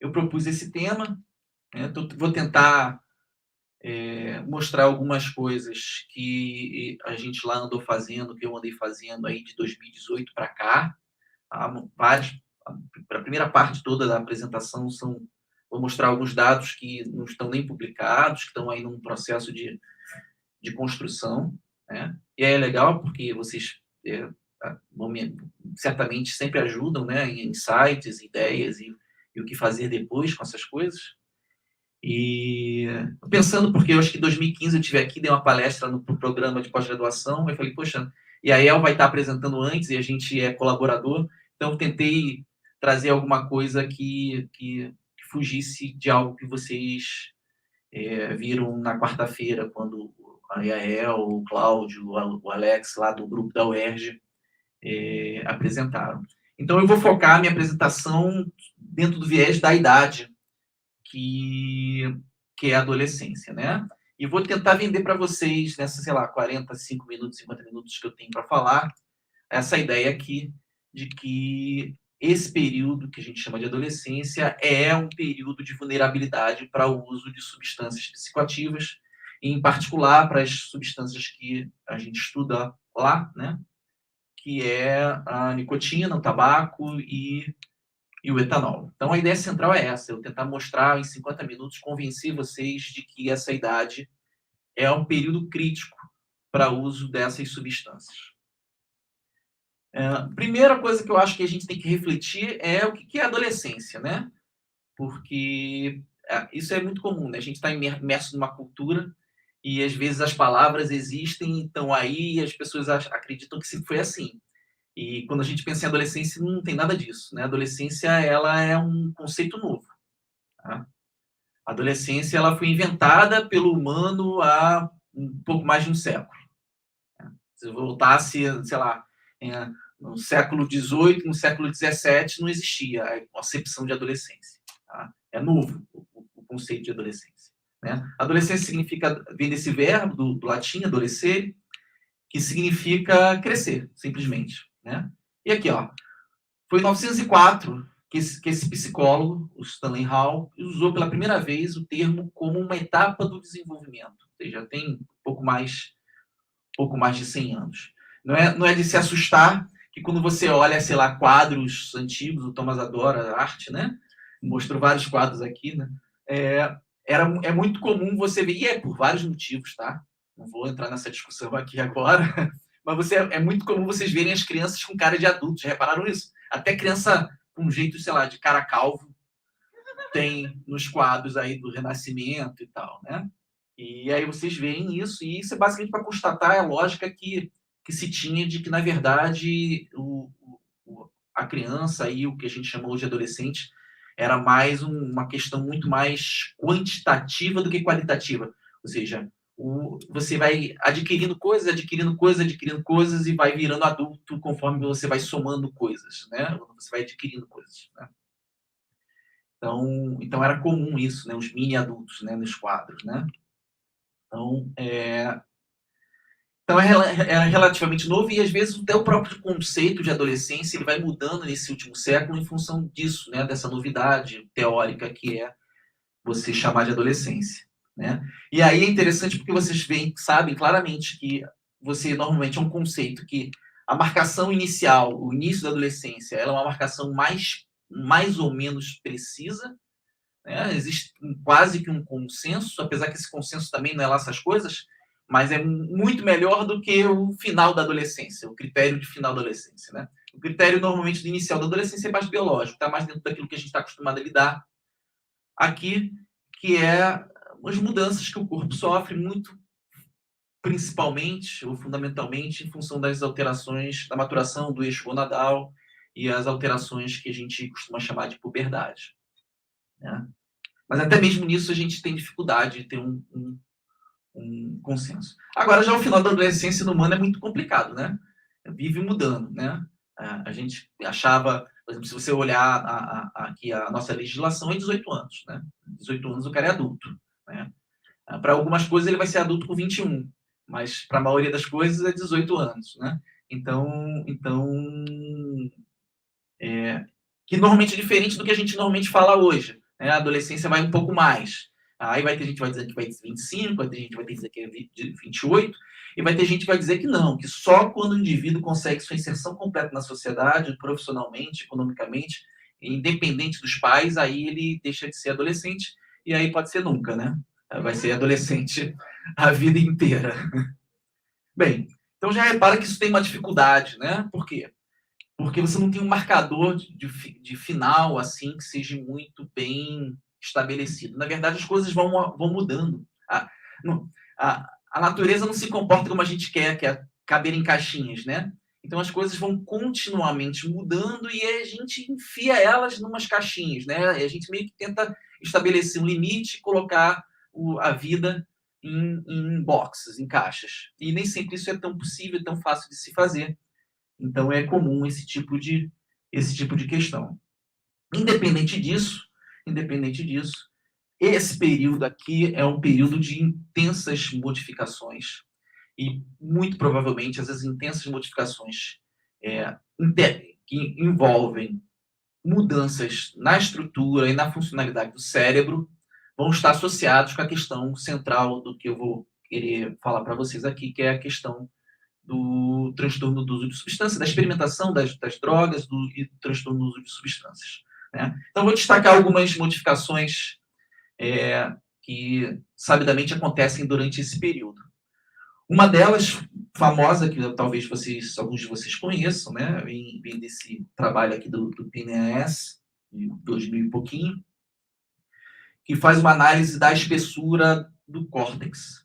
eu propus esse tema, né? Vou tentar mostrar algumas coisas que a gente lá andou fazendo, que eu andei fazendo aí de 2018 para cá. Tá? Vários, a primeira parte toda da apresentação vou mostrar alguns dados que não estão nem publicados, que estão aí num processo de construção, né? E é legal porque vocês certamente sempre ajudam, né, em insights, ideias e o que fazer depois com essas coisas. E pensando, porque eu acho que em 2015 eu estive aqui, dei uma palestra no programa de pós-graduação, eu falei, poxa, e a El vai estar apresentando antes, e a gente é colaborador, então eu tentei trazer alguma coisa que fugisse de algo que vocês viram na quarta-feira, quando a El, o Cláudio, o Alex, lá do grupo da UERJ, apresentaram. Então eu vou focar a minha apresentação dentro do viés da idade, que é a adolescência, né? E vou tentar vender para vocês, nessa, sei lá, 45 minutos, 50 minutos que eu tenho para falar, essa ideia aqui de que esse período que a gente chama de adolescência é um período de vulnerabilidade para o uso de substâncias psicoativas, em particular para as substâncias que a gente estuda lá, né? Que é a nicotina, o tabaco e o etanol. Então, a ideia central é essa, eu tentar mostrar em 50 minutos, convencer vocês de que essa idade é um período crítico para o uso dessas substâncias. Primeira coisa que eu acho que a gente tem que refletir é o que é adolescência, né? Porque isso é muito comum, né? A gente está imerso numa cultura e, às vezes, as palavras existem, estão aí e as pessoas acreditam que sempre foi assim. E quando a gente pensa em adolescência, não tem nada disso, né? A adolescência, ela é um conceito novo. Tá? A adolescência, ela foi inventada pelo humano há um pouco mais de um século. Se voltasse, sei lá, no século XVIII, no século XVII, não existia a concepção de adolescência. Tá? É novo o conceito de adolescência. Né? Adolescência significa, vem desse verbo, do latim, adolescere, que significa crescer, simplesmente. Né? E aqui, ó, foi em 1904 que esse psicólogo, o Stanley Hall, usou pela primeira vez o termo como uma etapa do desenvolvimento. Ou seja, tem um pouco mais de 100 anos. Não é de se assustar que quando você olha, sei lá, quadros antigos, o Thomas adora arte, né? Mostrou vários quadros aqui, né? É muito comum você ver, e é por vários motivos, tá? Não vou entrar nessa discussão aqui agora, mas é muito comum vocês verem as crianças com cara de adultos. Já repararam isso? Até criança com um jeito, sei lá, de cara calvo tem nos quadros aí do Renascimento e tal, né? E aí vocês veem isso, e isso é basicamente para constatar a lógica que se tinha de que, na verdade, a criança e o que a gente chamou de adolescente era mais uma questão muito mais quantitativa do que qualitativa. Ou seja, você vai adquirindo coisas e vai virando adulto conforme você vai somando coisas, né? Você vai adquirindo coisas, né? Então era comum isso, né? Os mini adultos, né? Nos quadros, né? Então é relativamente novo, e às vezes até o próprio conceito de adolescência ele vai mudando nesse último século em função disso, né? Dessa novidade teórica que é você chamar de adolescência, né? E aí é interessante porque vocês sabem claramente que você normalmente é um conceito que a marcação inicial, o início da adolescência, ela é uma marcação mais ou menos precisa, né? Existe quase que um consenso, apesar que esse consenso também não é lá essas coisas, mas é muito melhor do que o final da adolescência, o critério de final da adolescência. Né? O critério, normalmente, do inicial da adolescência é mais biológico, está mais dentro daquilo que a gente está acostumado a lidar aqui, que é as mudanças que o corpo sofre, muito principalmente ou fundamentalmente em função das alterações da maturação do eixo gonadal e as alterações que a gente costuma chamar de puberdade. Né? Mas até mesmo nisso a gente tem dificuldade de ter um consenso. Agora, já o final da adolescência no humano é muito complicado, né? Vive mudando, né? A gente achava, por exemplo, se você olhar aqui a nossa legislação é 18 anos, né? 18 anos o cara é adulto, né? Para algumas coisas ele vai ser adulto com 21, mas para a maioria das coisas é 18 anos, né? Então que normalmente é diferente do que a gente normalmente fala hoje. Né? A adolescência vai um pouco mais. Aí vai ter gente que vai dizer que vai ter 25, vai ter gente que vai dizer que é 28, e vai ter gente que vai dizer que não, que só quando o indivíduo consegue sua inserção completa na sociedade, profissionalmente, economicamente, independente dos pais, aí ele deixa de ser adolescente, e aí pode ser nunca, né? Vai ser adolescente a vida inteira. Bem, então já repara que isso tem uma dificuldade, né? Por quê? Porque você não tem um marcador de final assim que seja muito bem estabelecido. Na verdade, as coisas vão mudando. A natureza não se comporta como a gente quer, que é caber em caixinhas, né? Então as coisas vão continuamente mudando e a gente enfia elas em umas caixinhas, né? E a gente meio que tenta estabelecer um limite e colocar a vida em boxes, em caixas. E nem sempre isso é tão possível, tão fácil de se fazer. Então é comum esse tipo de questão. Independente disso, esse período aqui é um período de intensas modificações e muito provavelmente essas intensas modificações que envolvem mudanças na estrutura e na funcionalidade do cérebro vão estar associados com a questão central do que eu vou querer falar para vocês aqui, que é a questão do transtorno do uso de substâncias, da experimentação das drogas e do transtorno do uso de substâncias. Né? Então, vou destacar algumas modificações que sabidamente acontecem durante esse período. Uma delas, famosa, que talvez alguns de vocês conheçam, né? Vem desse trabalho aqui do PNAS, de 2000 e pouquinho, que faz uma análise da espessura do córtex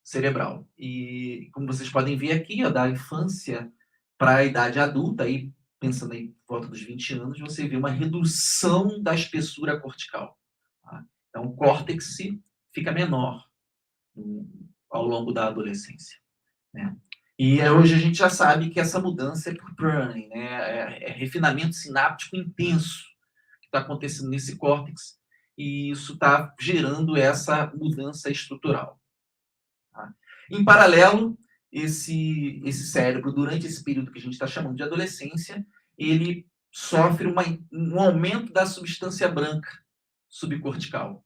cerebral. E, como vocês podem ver aqui, da infância para a idade adulta, aí, pensando em volta dos 20 anos, você vê uma redução da espessura cortical. Tá? Então, o córtex fica menor ao longo da adolescência. Né? E hoje a gente já sabe que essa mudança é por pruning, né? É refinamento sináptico intenso que está acontecendo nesse córtex, e isso está gerando essa mudança estrutural. Tá? Em paralelo, esse cérebro, durante esse período que a gente está chamando de adolescência, ele sofre um aumento da substância branca subcortical.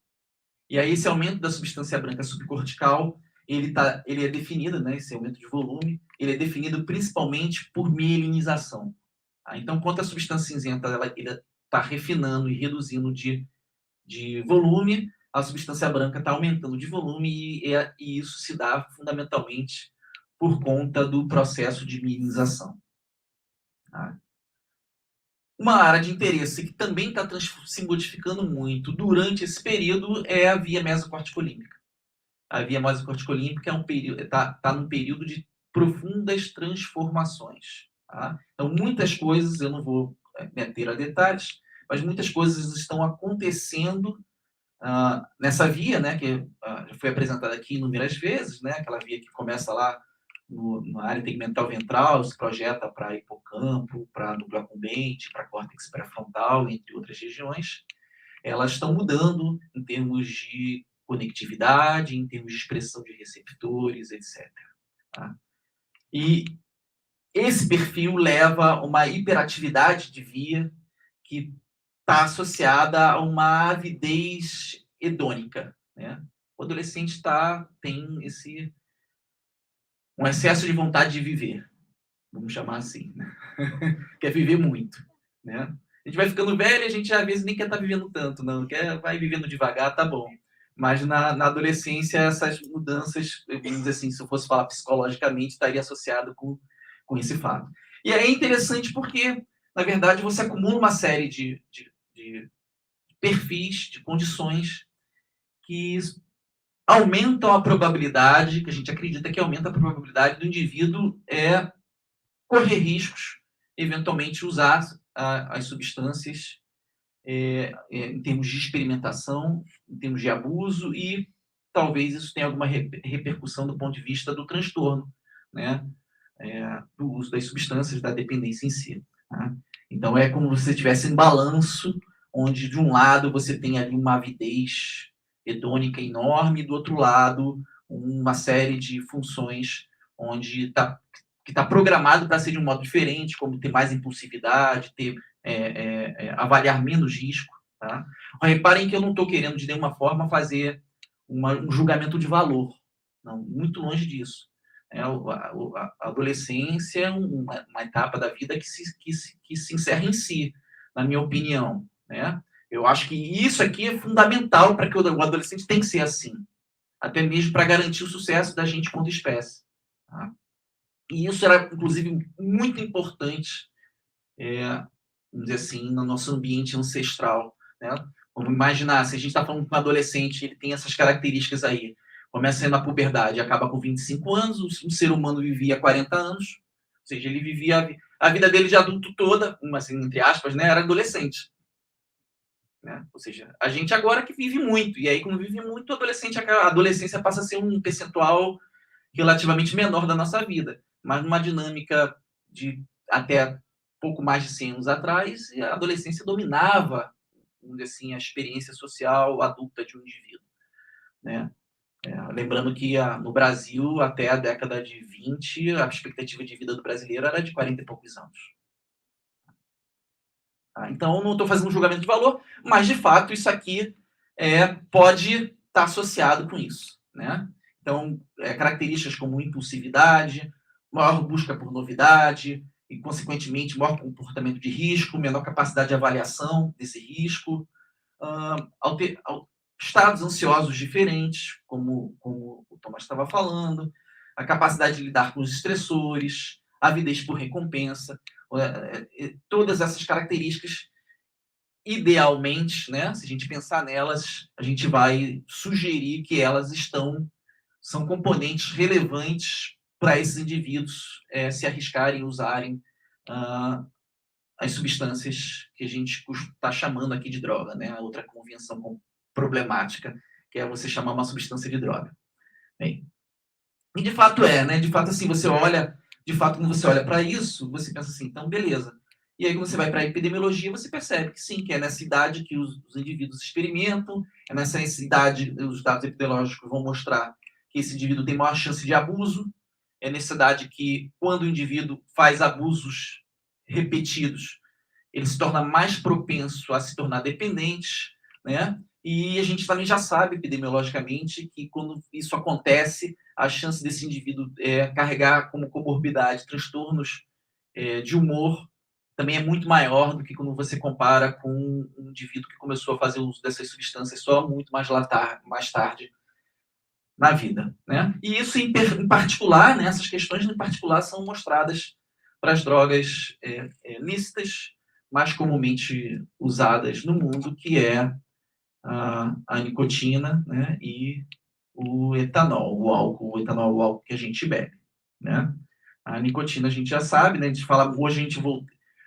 E aí esse aumento da substância branca subcortical, ele é definido, né, esse aumento de volume, ele é definido principalmente por mielinização. Tá? Então, quando a substância cinzenta está refinando e reduzindo de volume, a substância branca está aumentando de volume e isso se dá fundamentalmente por conta do processo de mielinização. Tá? Uma área de interesse que também está se modificando muito durante esse período é a via mesocorticolímbica. A via mesocorticolímbica está num período de profundas transformações. Tá? Então, muitas coisas, eu não vou meter a detalhes, mas muitas coisas estão acontecendo nessa via, né, que já foi apresentada aqui inúmeras vezes, né, aquela via que começa lá na área tegmental ventral, se projeta para hipocampo, para núcleo accumbente, para córtex pré-frontal, entre outras regiões. Elas estão mudando em termos de conectividade, em termos de expressão de receptores, etc. Tá? E esse perfil leva a uma hiperatividade de via que está associada a uma avidez hedônica. Né? O adolescente tem um excesso de vontade de viver, vamos chamar assim. Né? Quer viver muito. Né? A gente vai ficando velho e a gente às vezes nem quer estar vivendo tanto, não. Vai vivendo devagar, tá bom. Mas na adolescência, essas mudanças, vamos dizer assim, se eu fosse falar psicologicamente, estaria associado com esse fato. E aí é interessante porque, na verdade, você acumula uma série de perfis, de condições que aumentam a probabilidade, que a gente acredita que aumenta a probabilidade do indivíduo correr riscos, eventualmente usar as substâncias em termos de experimentação, em termos de abuso, e talvez isso tenha alguma repercussão do ponto de vista do transtorno, né? Do uso das substâncias, da dependência em si. Tá? Então, é como se você estivesse em balanço, onde de um lado você tem ali uma avidez hedônica enorme, e do outro lado uma série de funções onde que está programado para ser de um modo diferente, como ter mais impulsividade, ter avaliar menos risco. Tá? Reparem que eu não estou querendo, de nenhuma forma, fazer um julgamento de valor. Não, muito longe disso. A adolescência é uma etapa da vida que se encerra em si, na minha opinião. Né? Eu acho que isso aqui é fundamental para que o adolescente tem que ser assim, até mesmo para garantir o sucesso da gente quanto espécie. Tá? E isso era, inclusive, muito importante, vamos dizer assim, no nosso ambiente ancestral. Né? Vamos imaginar, se a gente está falando com um adolescente, ele tem essas características aí, começa na puberdade, acaba com 25 anos, um ser humano vivia 40 anos, ou seja, ele vivia a vida dele de adulto toda, assim, entre aspas, né, era adolescente. Né? Ou seja, a gente agora que vive muito, e aí como vive muito, a adolescência passa a ser um percentual relativamente menor da nossa vida, mas numa dinâmica de até pouco mais de 100 anos atrás, a adolescência dominava, vamos dizer assim, a experiência social adulta de um indivíduo. Né? Lembrando que no Brasil, até a década de 20, a expectativa de vida do brasileiro era de 40 e poucos anos. Tá? Então, não estou fazendo um julgamento de valor, mas, de fato, isso aqui pode estar associado com isso. Né? Então, características como impulsividade, maior busca por novidade e, consequentemente, maior comportamento de risco, menor capacidade de avaliação desse risco, estados ansiosos diferentes, como o Thomas estava falando, a capacidade de lidar com os estressores, avidez por recompensa, todas essas características, idealmente, né, se a gente pensar nelas, a gente vai sugerir que elas são componentes relevantes para esses indivíduos se arriscarem, usarem as substâncias que a gente está chamando aqui de droga, né? A outra convenção problemática, que é você chamar uma substância de droga. Bem, e de fato né? De fato, assim, quando você olha para isso, você pensa assim, então, beleza. E aí, quando você vai para a epidemiologia, você percebe que sim, que é nessa idade que os indivíduos experimentam, é nessa idade, os dados epidemiológicos vão mostrar que esse indivíduo tem maior chance de abuso, é nessa idade que, quando o indivíduo faz abusos repetidos, ele se torna mais propenso a se tornar dependente, né? E a gente também já sabe, epidemiologicamente, que quando isso acontece, a chance desse indivíduo carregar como comorbidade transtornos de humor também é muito maior do que quando você compara com um indivíduo que começou a fazer uso dessas substâncias só muito mais tarde na vida. Né? E isso, em particular, né, essas questões em particular são mostradas para as drogas lícitas, mais comumente usadas no mundo, que é a nicotina, né, e o etanol, o etanol, o álcool que a gente bebe. Né? A nicotina a gente já sabe, né, a gente fala, hoje a gente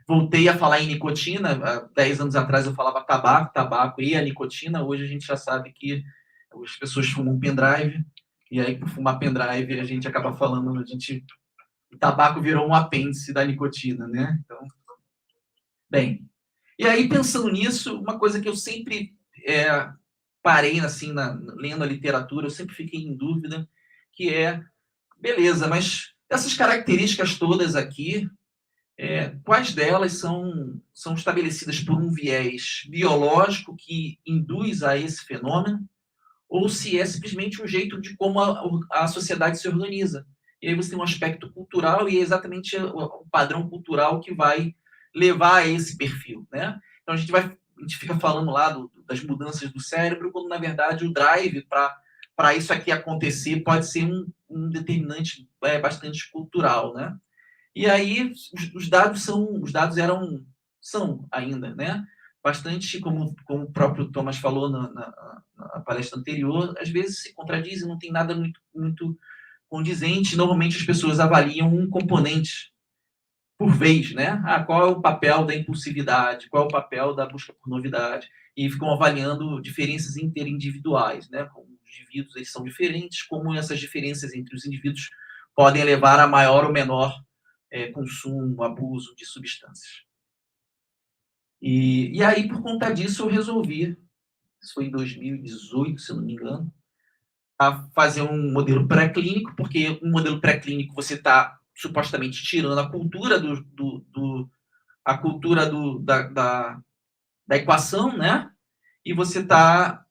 voltei a falar em nicotina, há 10 anos atrás eu falava tabaco e a nicotina, hoje a gente já sabe que as pessoas fumam pendrive, e aí por fumar pendrive a gente acaba falando, o tabaco virou um apêndice da nicotina, né? Então, bem, e aí pensando nisso, uma coisa que eu sempre parei, assim, lendo a literatura, eu sempre fiquei em dúvida, que beleza, mas essas características todas aqui, quais delas são estabelecidas por um viés biológico que induz a esse fenômeno, ou se é simplesmente um jeito de como a sociedade se organiza. E aí você tem um aspecto cultural e é exatamente o padrão cultural que vai levar a esse perfil. Né? Então a gente fica falando lá das mudanças do cérebro, quando na verdade o drive para isso aqui acontecer pode ser um determinante bastante cultural. Né? E aí os dados são ainda, né? Bastante, como o próprio Thomas falou na palestra anterior, às vezes se contradizem, não tem nada muito condizente. Normalmente as pessoas avaliam um componente por vez, né? Qual é o papel da impulsividade, qual é o papel da busca por novidade, e ficam avaliando diferenças interindividuais, né? Como os indivíduos eles são diferentes, como essas diferenças entre os indivíduos podem levar a maior ou menor consumo, abuso de substâncias. E aí, por conta disso, eu resolvi, isso foi em 2018, se eu não me engano, a fazer um modelo pré-clínico, porque um modelo pré-clínico você está supostamente tirando a cultura a cultura da equação, né? E você está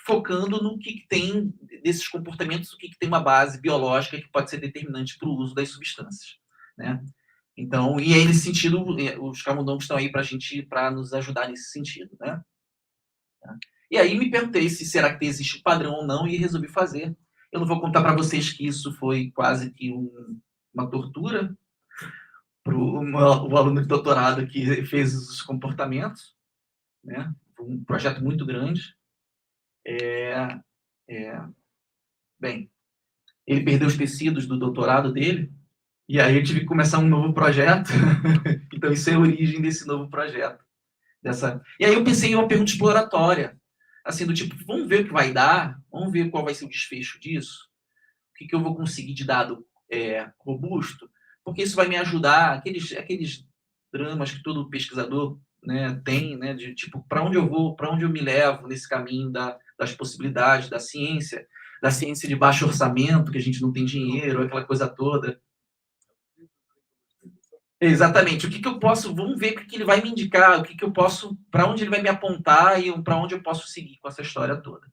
focando no que tem desses comportamentos, o que tem uma base biológica que pode ser determinante para o uso das substâncias, né? Então, e aí, nesse sentido, os camundongos estão aí para nos ajudar nesse sentido, né? E aí me perguntei se será que existe um padrão ou não e resolvi fazer. Eu não vou contar para vocês que isso foi quase que uma tortura para o aluno de doutorado que fez os comportamentos, né? Um projeto muito grande. Bem, ele perdeu os tecidos do doutorado dele, e aí eu tive que começar um novo projeto. Então, isso é a origem desse novo projeto. E aí eu pensei em uma pergunta exploratória, assim, do tipo, vamos ver o que vai dar, vamos ver qual vai ser o desfecho disso, o que eu vou conseguir de dado robusto, porque isso vai me ajudar, aqueles dramas que todo pesquisador, né, tem, né, de tipo, para onde eu vou, para onde eu me levo nesse caminho das possibilidades, da ciência de baixo orçamento, que a gente não tem dinheiro, aquela coisa toda. Exatamente. O que eu posso, vamos ver o que ele vai me indicar, o que eu posso, para onde ele vai me apontar e para onde eu posso seguir com essa história toda.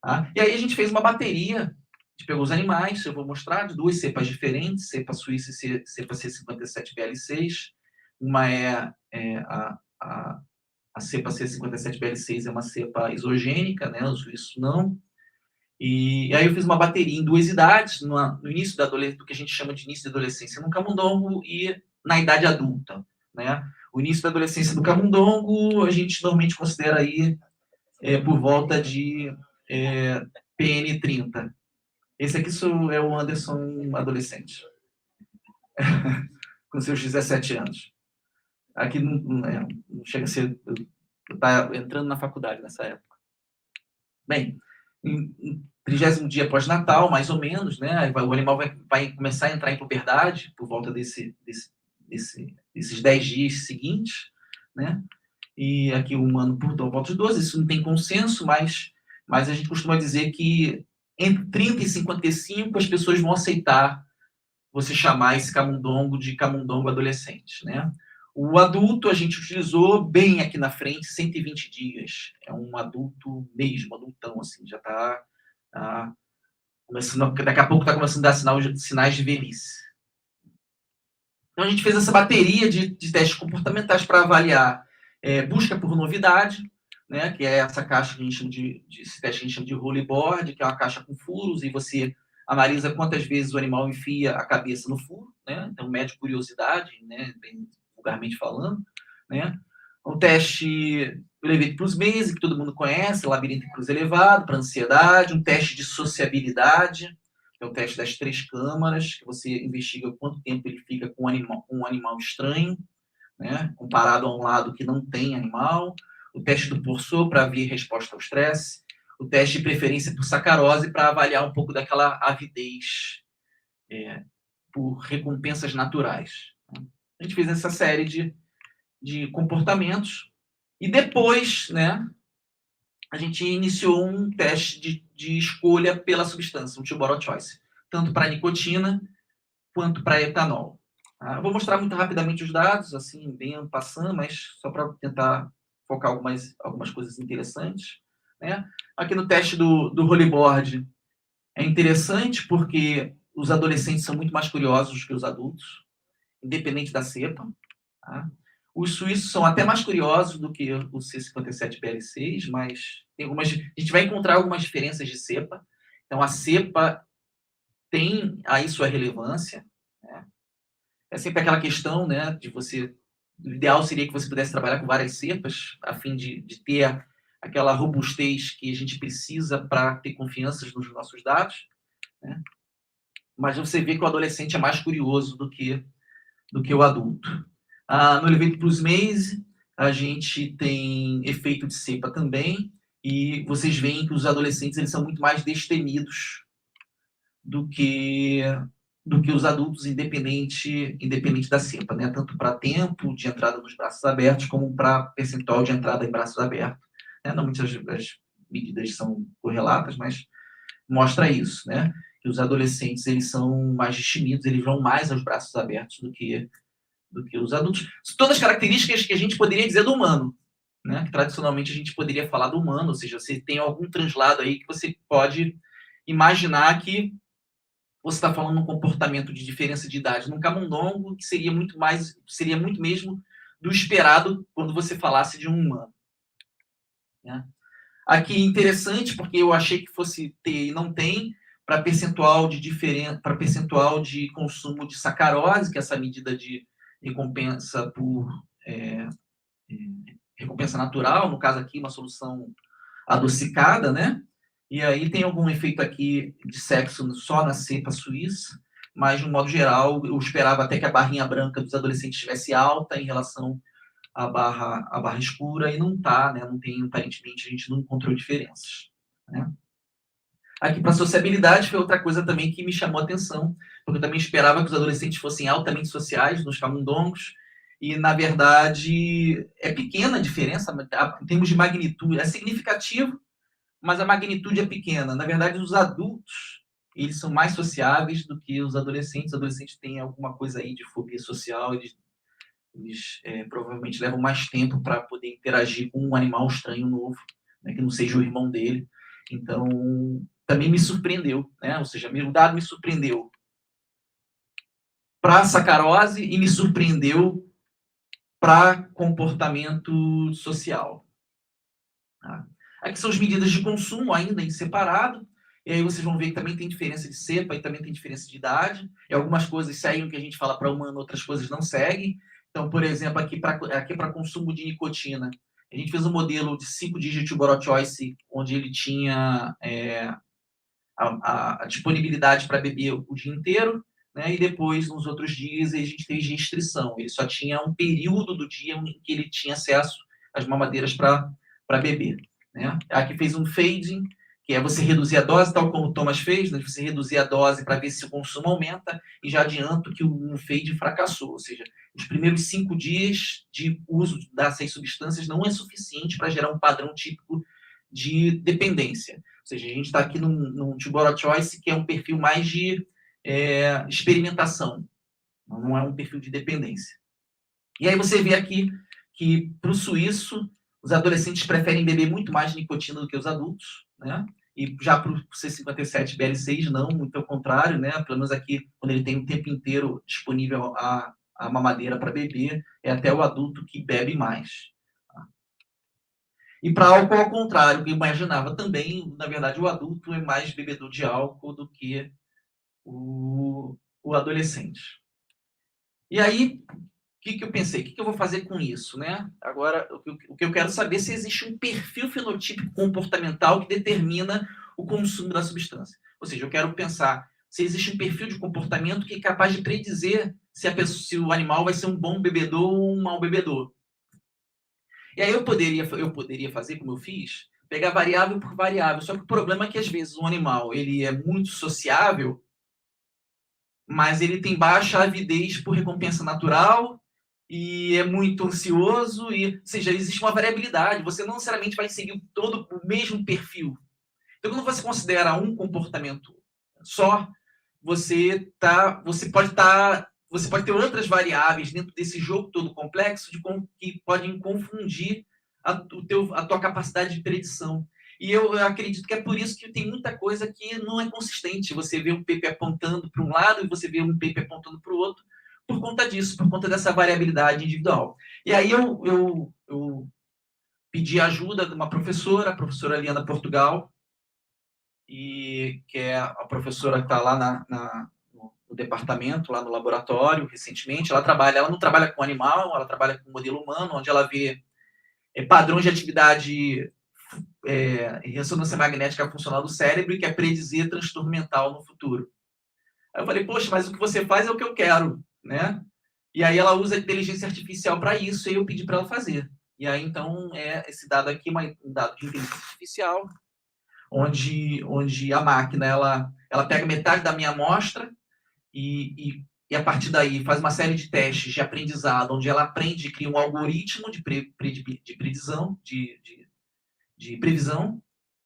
Tá? E aí a gente fez uma bateria, a gente pegou os animais, eu vou mostrar, de duas cepas diferentes, cepa suíça e cepa C57BL6. Uma a cepa C57BL6 é uma cepa isogênica, né? O suíço não. E aí eu fiz uma bateria em duas idades, no início do que a gente chama de início da adolescência no camundongo e na idade adulta, né? O início da adolescência do camundongo a gente normalmente considera aí por volta de PN30. Esse aqui é o Anderson adolescente, com seus 17 anos. Aqui não chega a ser... Tá entrando na faculdade nessa época. Bem, em 30º dia pós-natal, mais ou menos, né? O animal vai começar a entrar em puberdade por volta desses 10 dias seguintes, né? E aqui o humano por volta de 12, isso não tem consenso, mas a gente costuma dizer que entre 30 e 55 as pessoas vão aceitar você chamar esse camundongo de camundongo adolescente, né? O adulto a gente utilizou bem aqui na frente, 120 dias. É um adulto mesmo, adultão, assim, já está começando, daqui a pouco está começando a dar sinais de velhice. Então a gente fez essa bateria de testes comportamentais para avaliar busca por novidade, né, que é essa caixa que a gente chama esse teste que a gente chama de rollerboard, que é uma caixa com furos, e você analisa quantas vezes o animal enfia a cabeça no furo, né, então mede curiosidade, né, bem vulgarmente falando, né. Um teste eu levei para os meses, que todo mundo conhece, labirinto em cruz elevado, para ansiedade, um teste de sociabilidade, que é o teste das 3 câmaras, que você investiga quanto tempo ele fica com um animal estranho, né, comparado a um lado que não tem animal, o teste do Porsot para ver resposta ao estresse, o teste de preferência por sacarose para avaliar um pouco daquela avidez por recompensas naturais. A gente fez essa série de comportamentos e depois, né, a gente iniciou um teste de escolha pela substância, um multiple choice, tanto para nicotina quanto para etanol. Eu vou mostrar muito rapidamente os dados, assim, bem passando, mas só para tentar focar algumas coisas interessantes, né? Aqui no teste do rollerboard é interessante porque os adolescentes são muito mais curiosos que os adultos, independente da cepa. Tá? Os suíços são até mais curiosos do que o C57BL6, mas a gente vai encontrar algumas diferenças de cepa. Então, a cepa tem aí sua relevância, né? É sempre aquela questão, né, de você... O ideal seria que você pudesse trabalhar com várias cepas, a fim de ter aquela robustez que a gente precisa para ter confiança nos nossos dados, né? Mas você vê que o adolescente é mais curioso do que o adulto. No Elevate Plus Maze, a gente tem efeito de cepa também, e vocês veem que os adolescentes eles são muito mais destemidos do que os adultos, independente da cepa, né? Tanto para tempo de entrada nos braços abertos, como para percentual de entrada em braços abertos. Normalmente as medidas são correlatas, mas mostra isso, né? Que os adolescentes eles são mais destemidos, eles vão mais aos braços abertos do que do que os adultos. Todas as características que a gente poderia dizer do humano, né? Que tradicionalmente a gente poderia falar do humano, ou seja, você tem algum translado aí que você pode imaginar que você está falando um comportamento de diferença de idade num camundongo, que seria muito mesmo do esperado quando você falasse de um humano. Né? Aqui interessante, porque eu achei que fosse ter e não tem, para percentual de consumo de sacarose, que é essa medida de recompensa por recompensa natural, no caso aqui uma solução adocicada, né? E aí tem algum efeito aqui de sexo só na cepa suíça, mas de um modo geral eu esperava até que a barrinha branca dos adolescentes estivesse alta em relação à barra escura, e não está, né? Não tem, aparentemente a gente não encontrou diferenças, né? Aqui para sociabilidade foi outra coisa também que me chamou a atenção, porque eu também esperava que os adolescentes fossem altamente sociais nos camundongos, e na verdade é pequena a diferença em termos de magnitude, é significativo, mas a magnitude é pequena. Na verdade, os adultos, eles são mais sociáveis do que os adolescentes. Os adolescentes têm alguma coisa aí de fobia social, eles provavelmente levam mais tempo para poder interagir com um animal estranho novo, né, que não seja o irmão dele. Então, também me surpreendeu, né? Ou seja, o dado me surpreendeu para a sacarose e me surpreendeu para comportamento social. Tá? Aqui são as medidas de consumo ainda em separado, e aí vocês vão ver que também tem diferença de cepa e também tem diferença de idade, e algumas coisas seguem o que a gente fala para humano, outras coisas não seguem. Então, por exemplo, aqui para consumo de nicotina, a gente fez um modelo de 5-digit Boro Choice, onde ele tinha a disponibilidade para beber o dia inteiro, né? E depois, nos outros dias, a gente fez restrição. Ele só tinha um período do dia em que ele tinha acesso às mamadeiras para beber. Né? Aqui fez um fading, que é você reduzir a dose, tal como o Thomas fez, né? Você reduzir a dose para ver se o consumo aumenta, e já adianto que o fade fracassou, ou seja, os primeiros 5 dias de uso dessas substâncias não é suficiente para gerar um padrão típico de dependência. Ou seja, a gente está aqui num Boro Choice, que é um perfil mais de experimentação, não é um perfil de dependência. E aí você vê aqui que, para o suíço, os adolescentes preferem beber muito mais nicotina do que os adultos, né? E já para o C57 BL6, não, muito ao contrário, né? Pelo menos aqui, quando ele tem o tempo inteiro disponível a mamadeira para beber, é até o adulto que bebe mais. Tá? E para álcool, ao contrário, que eu imaginava também, na verdade, o adulto é mais bebedor de álcool do que o adolescente. E aí, o que eu pensei? O que eu vou fazer com isso, né? Agora, o que eu quero saber é se existe um perfil fenotípico comportamental que determina o consumo da substância. Ou seja, eu quero pensar se existe um perfil de comportamento que é capaz de predizer se o animal vai ser um bom bebedor ou um mau bebedor. E aí eu poderia fazer como eu fiz, pegar variável por variável. Só que o problema é que, às vezes, um animal ele é muito sociável, mas ele tem baixa avidez por recompensa natural e é muito ansioso, ou seja, existe uma variabilidade, você não necessariamente vai seguir todo o mesmo perfil. Então, quando você considera um comportamento só, você pode ter outras variáveis dentro desse jogo todo complexo que podem confundir a tua capacidade de predição. E eu acredito que é por isso que tem muita coisa que não é consistente. Você vê um paper apontando para um lado e você vê um paper apontando para o outro, por conta disso, por conta dessa variabilidade individual. E aí eu pedi ajuda de uma professora, a professora Liana Portugal, que é a professora que está lá no departamento, lá no laboratório, recentemente. Ela não trabalha com animal, ela trabalha com modelo humano, onde ela vê padrões de atividade em ressonância magnética funcional do cérebro e quer predizer transtorno mental no futuro. Aí eu falei, poxa, mas o que você faz é o que eu quero, né? E aí ela usa a inteligência artificial para isso, e eu pedi para ela fazer. E aí, então, esse dado aqui é um dado de inteligência artificial, onde a máquina ela pega metade da minha amostra e a partir daí faz uma série de testes de aprendizado, onde ela aprende e cria um algoritmo de previsão, de previsão,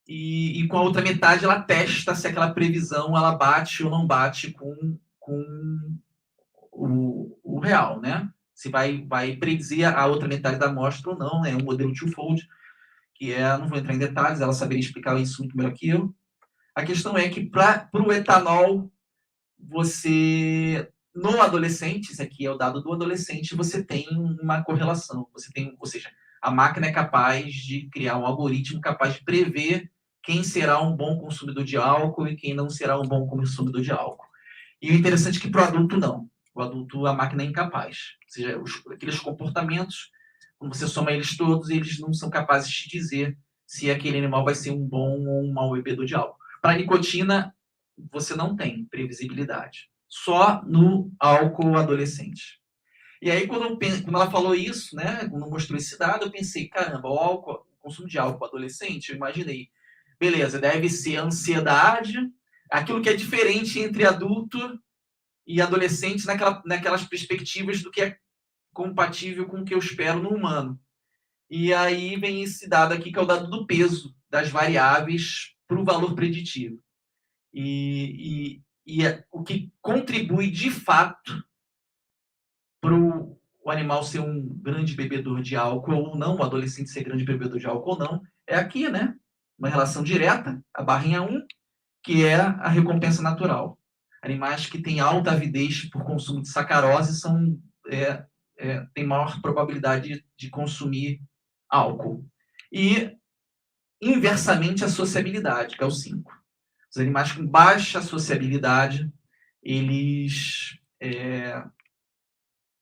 e com a outra metade ela testa se aquela previsão ela bate ou não bate com o real, né? se vai predizer a outra metade da amostra ou não, é um modelo twofold, que não vou entrar em detalhes, ela saberia explicar isso muito melhor que eu. A questão é que para o etanol, no adolescente, isso aqui é o dado do adolescente, você tem uma correlação, ou seja, a máquina é capaz de criar um algoritmo capaz de prever quem será um bom consumidor de álcool e quem não será um bom consumidor de álcool. E o interessante é que para o adulto não. O adulto, a máquina é incapaz. Ou seja, aqueles comportamentos, quando você soma eles todos, eles não são capazes de dizer se aquele animal vai ser um bom ou um mau bebedor de álcool. Para a nicotina, você não tem previsibilidade. Só no álcool adolescente. E aí, quando ela falou isso, né, quando mostrou esse dado, eu pensei, caramba, o consumo de álcool adolescente, eu imaginei, beleza, deve ser ansiedade, aquilo que é diferente entre adulto e adolescente naquelas perspectivas do que é compatível com o que eu espero no humano. E aí vem esse dado aqui, que é o dado do peso das variáveis para o valor preditivo. E o que contribui de fato para o animal ser um grande bebedor de álcool ou não, o adolescente ser grande bebedor de álcool ou não, é aqui, né? Uma relação direta, a barrinha 1, que é a recompensa natural. Animais que têm alta avidez por consumo de sacarose têm maior probabilidade de consumir álcool. E, inversamente, a sociabilidade, que é o 5. Os animais com baixa sociabilidade, eles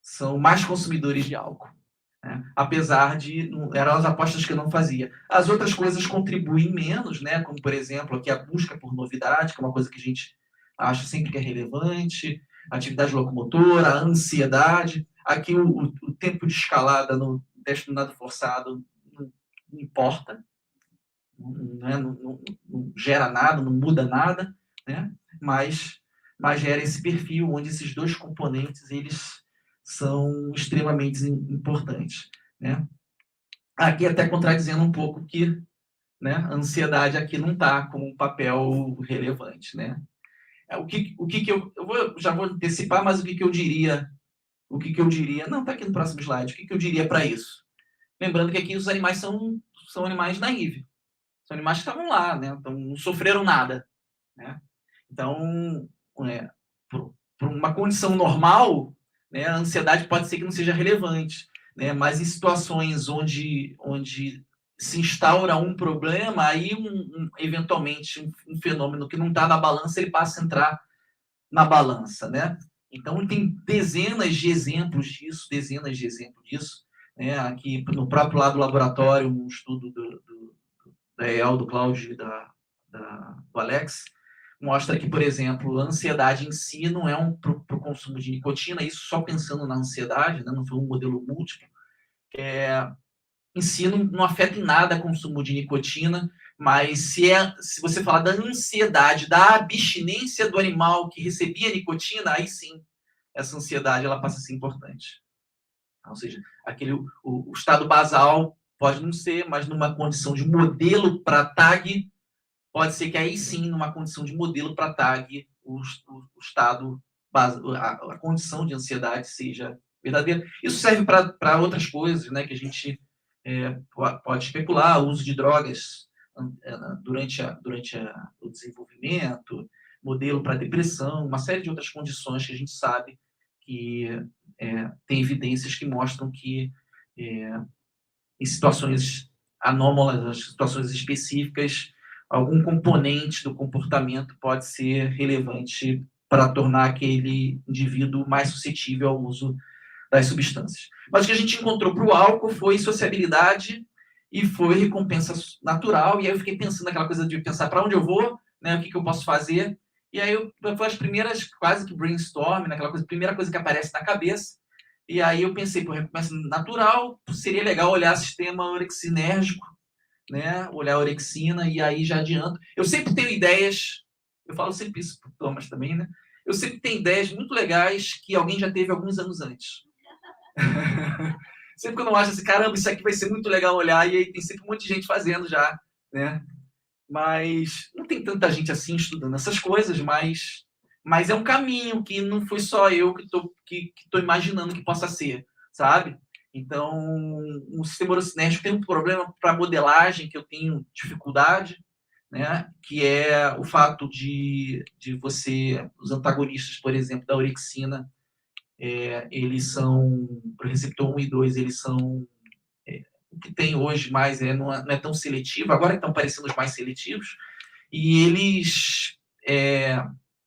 são mais consumidores de álcool. Né? Apesar de... eram as apostas que eu não fazia. As outras coisas contribuem menos, né? Como, por exemplo, aqui a busca por novidade, que é uma coisa que a gente acha sempre que é relevante, a atividade locomotora, a ansiedade. Aqui o tempo de escalada no teste do nado forçado não importa, não gera nada, não muda nada, né? mas gera esse perfil onde esses dois componentes eles são extremamente importantes. Né? Aqui até contradizendo um pouco que, né, a ansiedade aqui não está como um papel relevante. Né? O que já vou antecipar, mas o que eu diria, não, está aqui no próximo slide, o que eu diria para isso? Lembrando que aqui os animais são animais naivos, são animais que estavam lá, né? Então, não sofreram nada. Né? Então, por uma condição normal, né, a ansiedade pode ser que não seja relevante. Né? Mas em situações onde se instaura um problema, aí eventualmente um fenômeno que não está na balança, ele passa a entrar na balança. Né? Então, tem dezenas de exemplos disso. Né? Aqui, no próprio lado do laboratório, um estudo da EL, do Cláudio e do Alex, mostra que, por exemplo, a ansiedade em si não é para o consumo de nicotina, isso só pensando na ansiedade, né, não foi um modelo múltiplo, em si não afeta em nada o consumo de nicotina, mas se você falar da ansiedade, da abstinência do animal que recebia nicotina, aí sim, essa ansiedade ela passa a ser importante. Ou seja, o estado basal pode não ser, mas numa condição de modelo para TAG, pode ser que aí sim, numa condição de modelo para TAG, o estado, a condição de ansiedade seja verdadeira. Isso serve para outras coisas, né, que a gente pode especular, o uso de drogas durante o desenvolvimento, modelo para depressão, uma série de outras condições que a gente sabe que tem evidências que mostram que em situações anômalas, situações específicas, algum componente do comportamento pode ser relevante para tornar aquele indivíduo mais suscetível ao uso das substâncias. Mas o que a gente encontrou para o álcool foi sociabilidade e foi recompensa natural, e aí eu fiquei pensando naquela coisa de pensar para onde eu vou, né, o que eu posso fazer, e aí foi as primeiras, quase que brainstorm, naquela coisa, primeira coisa que aparece na cabeça, e aí eu pensei, por recompensa natural, seria legal olhar sistema orexinérgico, né, olhar a orexina, e aí já adianto. Eu sempre tenho ideias, eu falo sempre isso para o Thomas também, né, eu sempre tenho ideias muito legais que alguém já teve alguns anos antes. Sempre que eu não acho assim, caramba, isso aqui vai ser muito legal olhar, e aí tem sempre um monte de gente fazendo já, né? Mas não tem tanta gente assim estudando essas coisas, mas é um caminho que não foi só eu que estou imaginando que possa ser. sabe? Então, o sistema urocinético tem um problema para modelagem que eu tenho dificuldade, né? Que é o fato de você, os antagonistas, por exemplo, da orexina, eles são, para o receptor 1 e 2, eles são, o que tem hoje mais não é tão seletivo, agora estão parecendo os mais seletivos, e eles,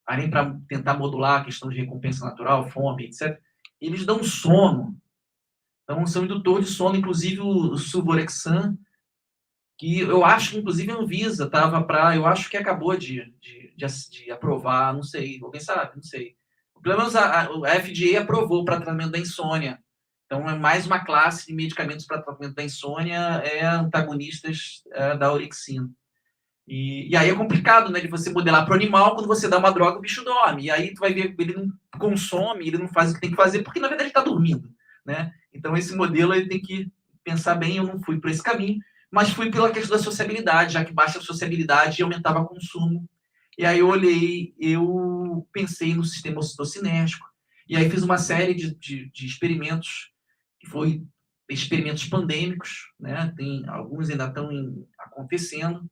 além para tentar modular a questão de recompensa natural, fome, etc., eles dão sono. Então, são indutor de sono, inclusive o suvorexan, que eu acho que, inclusive, a Anvisa estava para... Eu acho que acabou de aprovar, não sei, alguém sabe, não sei. Pelo menos a FDA aprovou para tratamento da insônia. Então, é mais uma classe de medicamentos para tratamento da insônia, antagonistas da orexina. E aí é complicado, né, de você modelar para o animal, quando você dá uma droga, o bicho dorme. E aí tu vai ver, ele não consome, ele não faz o que tem que fazer, porque, na verdade, ele está dormindo, né? Então, esse modelo, ele tem que pensar bem. Eu não fui por esse caminho, mas fui pela questão da sociabilidade, já que baixa a sociabilidade e aumentava o consumo. E aí eu pensei no sistema ocitocinético, e aí fiz uma série de experimentos, que foi experimentos pandêmicos, né? Alguns ainda estão acontecendo,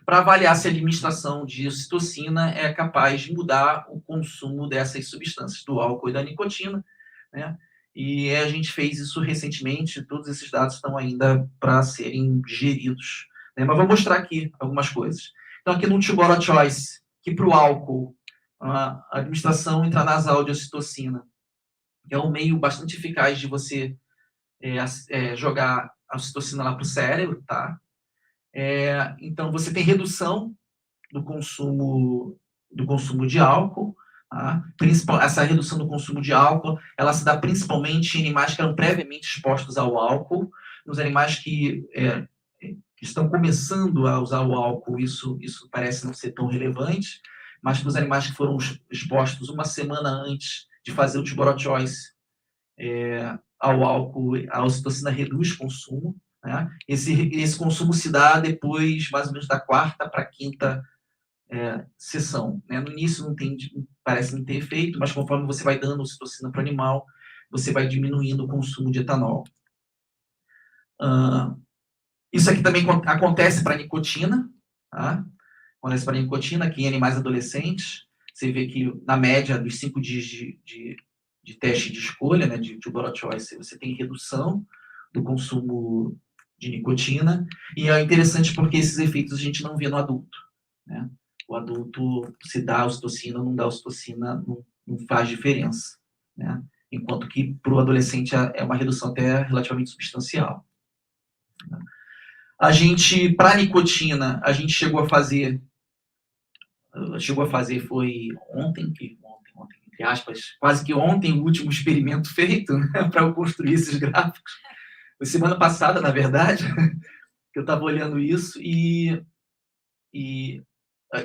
para avaliar se a administração de ocitocina é capaz de mudar o consumo dessas substâncias, do álcool e da nicotina, né? E a gente fez isso recentemente, todos esses dados estão ainda para serem geridos, né? Mas vou mostrar aqui algumas coisas. Então, aqui no Tubora Choice, que para o álcool, a administração intranasal de ocitocina é um meio bastante eficaz de você jogar a ocitocina lá para o cérebro, tá? Então, você tem redução do consumo de álcool. Tá? Essa redução do consumo de álcool, ela se dá principalmente em animais que eram previamente expostos ao álcool. Nos animais que estão começando a usar o álcool, isso parece não ser tão relevante, mas para os animais que foram expostos uma semana antes de fazer o Tubora Choice ao álcool, a ocitocina reduz o consumo. Né? Esse consumo se dá depois, mais ou menos, da quarta para a quinta sessão. Né? No início parece não ter efeito, mas conforme você vai dando ocitocina para o animal, você vai diminuindo o consumo de etanol. Isso aqui também acontece para a nicotina. Tá? Acontece para a nicotina, aqui em animais adolescentes. Você vê que, na média dos 5 dias de teste de escolha, né, de Tubora Choice, você tem redução do consumo de nicotina. E é interessante porque esses efeitos a gente não vê no adulto. Né? O adulto, se dá ocitocina ou não dá ocitocina, não faz diferença. Né? Enquanto que para o adolescente é uma redução até relativamente substancial. Para a nicotina, a gente chegou a fazer foi ontem, entre aspas, quase que ontem, o último experimento feito, né, para eu construir esses gráficos. Foi semana passada, na verdade, que eu estava olhando isso, e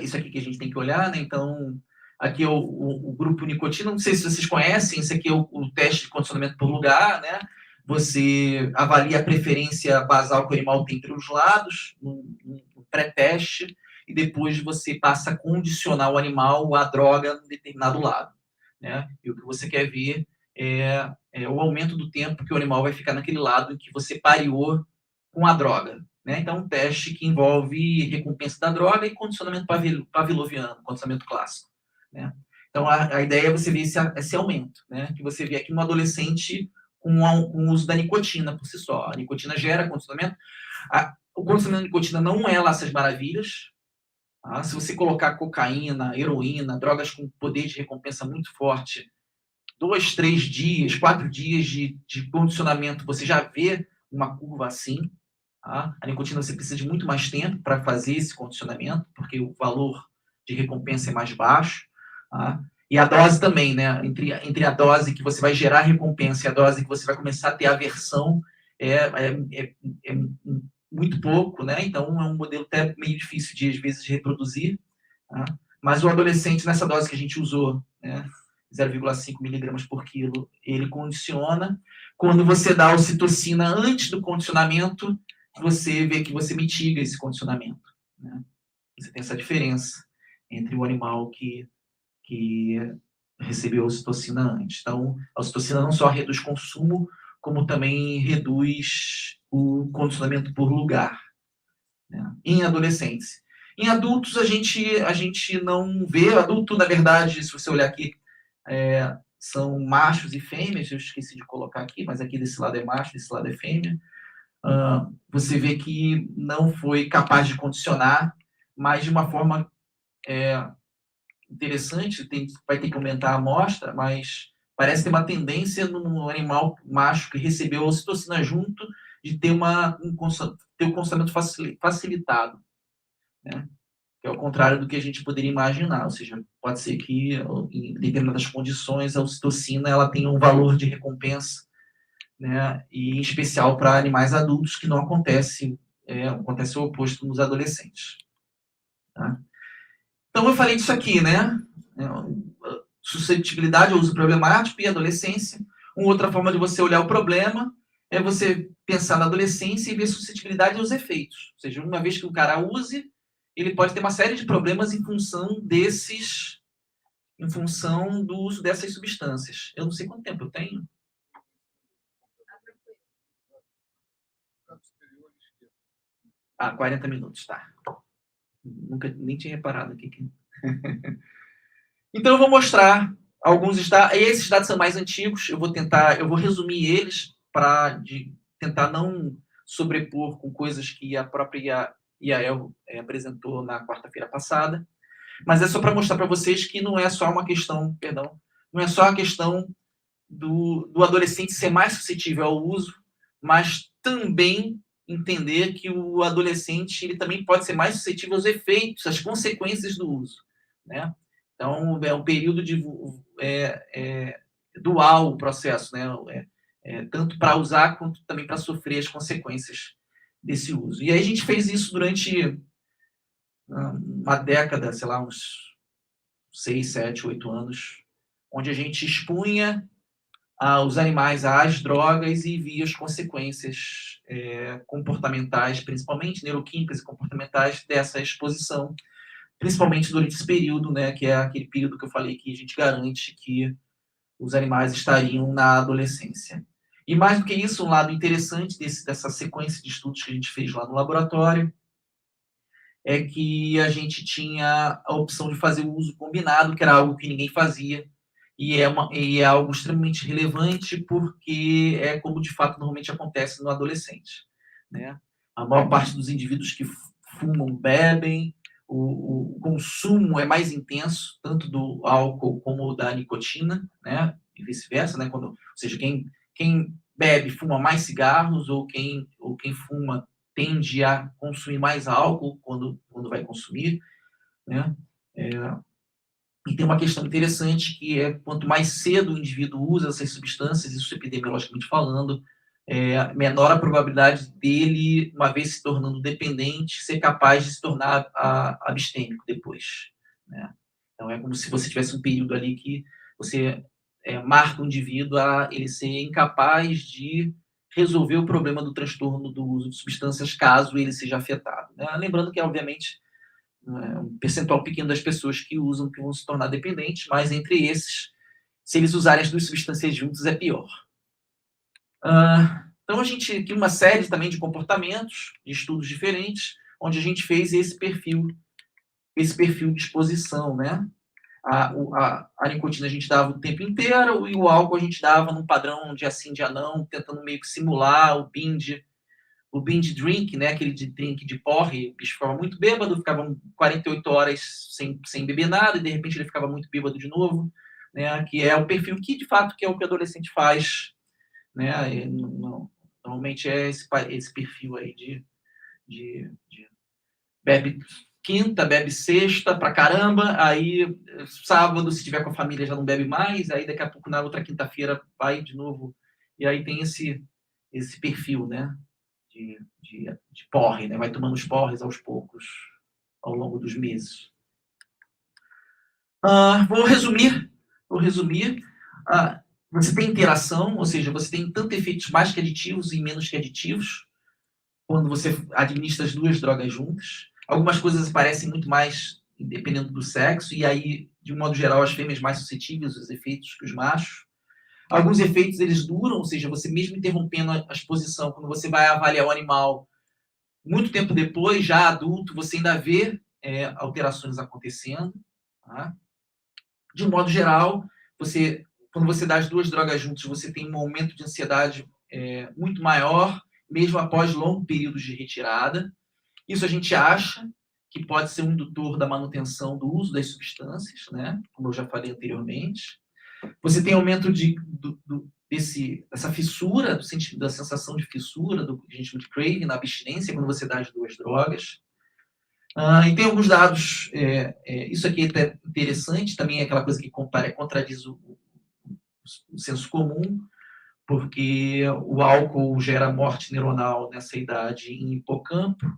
isso aqui que a gente tem que olhar, né? Então, aqui é o grupo nicotina, não sei se vocês conhecem, esse aqui é o teste de condicionamento por lugar, né? Você avalia a preferência basal que o animal tem pelos lados, no pré-teste, e depois você passa a condicionar o animal à droga num determinado lado. Né? E o que você quer ver é o aumento do tempo que o animal vai ficar naquele lado em que você pareou com a droga. Né? Então, um teste que envolve recompensa da droga e condicionamento pavloviano, condicionamento clássico. Né? Então, a ideia é você ver esse aumento, né? Que você vê aqui no adolescente com o uso da nicotina por si só. A nicotina gera condicionamento. O condicionamento de nicotina não é lá essas maravilhas. Tá? Se você colocar cocaína, heroína, drogas com poder de recompensa muito forte, 2, 3 dias, 4 dias de condicionamento, você já vê uma curva assim. Tá? A nicotina você precisa de muito mais tempo para fazer esse condicionamento, porque o valor de recompensa é mais baixo. Tá? E a dose também, né? Entre a dose que você vai gerar recompensa e a dose que você vai começar a ter aversão é muito pouco, né? Então é um modelo até meio difícil às vezes de reproduzir. Tá? Mas o adolescente, nessa dose que a gente usou, né? 0,5 miligramas por quilo, ele condiciona. Quando você dá a ocitocina antes do condicionamento, você vê que você mitiga esse condicionamento. Né? Você tem essa diferença entre o animal que recebeu a ocitocina antes. Então, a ocitocina não só reduz consumo, como também reduz o condicionamento por lugar, né, em adolescentes. Em adultos, a gente não vê. Adulto, na verdade, se você olhar aqui, são machos e fêmeas. Eu esqueci de colocar aqui, mas aqui desse lado é macho, desse lado é fêmea. Você vê que não foi capaz de condicionar, mas de uma forma interessante, vai ter que aumentar a amostra, mas parece ter uma tendência no animal macho que recebeu a ocitocina junto de ter o condicionamento facilitado, né? Que é o contrário do que a gente poderia imaginar. Ou seja, pode ser que em determinadas condições a ocitocina ela tenha um valor de recompensa, né? E em especial para animais adultos, que não acontece, acontece o oposto nos adolescentes. Tá? Então eu falei disso aqui, né? Susceptibilidade ao uso problemático e adolescência. Uma outra forma de você olhar o problema é você pensar na adolescência e ver suscetibilidade aos efeitos. Ou seja, uma vez que o cara use, ele pode ter uma série de problemas em função do uso dessas substâncias. Eu não sei quanto tempo eu tenho. Ah, 40 minutos, tá. Nunca nem tinha reparado aqui. Então eu vou mostrar alguns dados. Esses dados são mais antigos. Eu vou resumir eles para tentar não sobrepor com coisas que a própria Yael apresentou na quarta-feira passada. Mas é só para mostrar para vocês que não é só uma questão, não é só a questão do adolescente ser mais suscetível ao uso, mas também entender que o adolescente ele também pode ser mais suscetível aos efeitos, às consequências do uso, né? Então, é um período dual o processo, né? Tanto para usar quanto também para sofrer as consequências desse uso. E aí a gente fez isso durante uma década, sei lá, uns 6, 7, 8 anos, onde a gente expunha os animais às drogas e via as consequências comportamentais, principalmente neuroquímicas e comportamentais dessa exposição, principalmente durante esse período, né, que é aquele período que eu falei que a gente garante que os animais estariam na adolescência. E mais do que isso, um lado interessante dessa sequência de estudos que a gente fez lá no laboratório é que a gente tinha a opção de fazer o uso combinado, que era algo que ninguém fazia, e é algo extremamente relevante, porque é como de fato normalmente acontece no adolescente, né? A maior parte dos indivíduos que fumam, bebem, o consumo é mais intenso, tanto do álcool como da nicotina, né? E vice-versa, né? Ou seja, quem bebe fuma mais cigarros, ou quem fuma tende a consumir mais álcool quando vai consumir, né? E tem uma questão interessante que é quanto mais cedo o indivíduo usa essas substâncias, isso epidemiologicamente falando, menor a probabilidade dele, uma vez se tornando dependente, ser capaz de se tornar abstêmico depois, né? Então é como se você tivesse um período ali que você marca o indivíduo a ele ser incapaz de resolver o problema do transtorno do uso de substâncias caso ele seja afetado, né? Lembrando que, obviamente, um percentual pequeno das pessoas que usam que vão se tornar dependentes, mas entre esses, se eles usarem as duas substâncias juntos, é pior. Então, a gente tem uma série também de comportamentos, de estudos diferentes, onde a gente fez esse perfil de exposição, né? A nicotina a gente dava o tempo inteiro e o álcool a gente dava num padrão dia sim, dia não, tentando meio que simular o binge drink, né? Aquele drink de porre. O bicho ficava muito bêbado, ficava 48 horas sem beber nada e de repente ele ficava muito bêbado de novo, né? Que é o perfil que de fato que é o que o adolescente faz, né? Normalmente é esse perfil aí de bebe quinta, bebe sexta pra caramba, aí sábado, se tiver com a família, já não bebe mais, aí daqui a pouco na outra quinta-feira vai de novo, e aí tem esse perfil, né, de porre, né, vai tomando os porres aos poucos, ao longo dos meses. Vou resumir. Você tem interação, ou seja, você tem tanto efeitos mais que aditivos e menos que aditivos, quando você administra as duas drogas juntas. Algumas coisas parecem muito mais dependendo do sexo, e aí, de um modo geral, as fêmeas mais suscetíveis aos efeitos que os machos. Alguns efeitos, eles duram, ou seja, você mesmo interrompendo a exposição, quando você vai avaliar o animal, muito tempo depois, já adulto, você ainda vê alterações acontecendo. Tá? De um modo geral, quando você dá as duas drogas juntas, você tem um aumento de ansiedade muito maior, mesmo após longos períodos de retirada. Isso a gente acha que pode ser um indutor da manutenção do uso das substâncias, né? Como eu já falei anteriormente. Você tem aumento dessa fissura, do sentido da sensação de fissura, do que a gente chama de craving, na abstinência, quando você dá as duas drogas. E tem alguns dados, isso aqui é até interessante, também é aquela coisa que contradiz o senso comum, porque o álcool gera morte neuronal nessa idade em hipocampo,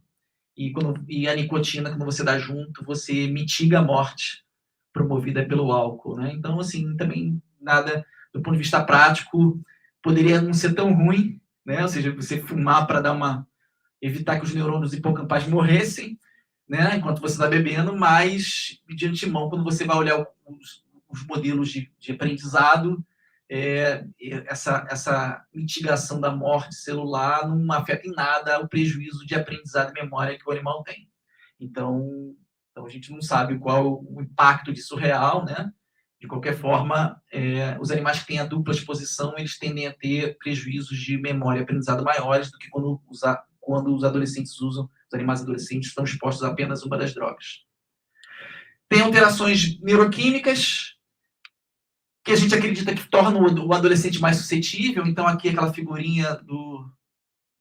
e a nicotina, quando você dá junto, você mitiga a morte promovida pelo álcool, né? Então, assim, também nada, do ponto de vista prático, poderia não ser tão ruim, né? Ou seja, você fumar para evitar que os neurônios hipocampais morressem, né? Enquanto você está bebendo, mas de antemão, quando você vai olhar os modelos de aprendizado, essa mitigação da morte celular não afeta em nada o prejuízo de aprendizado e memória que o animal tem. Então a gente não sabe qual o impacto disso real, né? De qualquer forma, os animais que têm a dupla exposição, eles tendem a ter prejuízos de memória e aprendizado maiores do que quando os adolescentes usam, os animais adolescentes estão expostos a apenas uma das drogas. Tem alterações neuroquímicas, que a gente acredita que tornam o adolescente mais suscetível. Então, aqui aquela figurinha do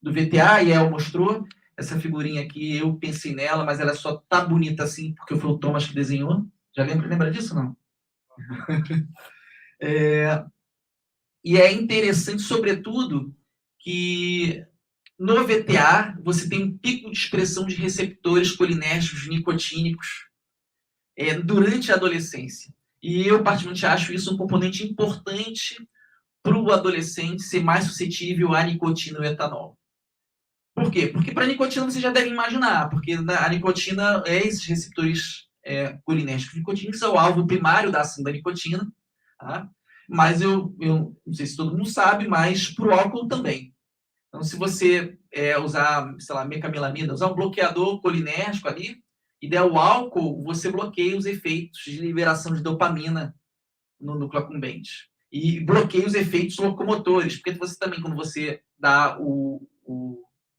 VTA, e El mostrou, essa figurinha aqui, eu pensei nela, mas ela só tá bonita assim, porque foi o Thomas que desenhou. Já lembra disso, não? E é interessante, sobretudo, que no VTA você tem um pico de expressão de receptores colinérgicos nicotínicos durante a adolescência. E eu, particularmente, acho isso um componente importante para o adolescente ser mais suscetível à nicotina e ao etanol. Por quê? Porque para a nicotina você já deve imaginar, porque a nicotina esses receptores colinérgicos nicotínicos, é o alvo primário da ação da nicotina, tá? Mas eu não sei se todo mundo sabe, mas para o álcool também. Então, se você usar, sei lá, mecamelamina, usar um bloqueador colinérgico ali, e der o álcool, você bloqueia os efeitos de liberação de dopamina no núcleo accumbente. E bloqueia os efeitos locomotores, porque você também, quando você dá o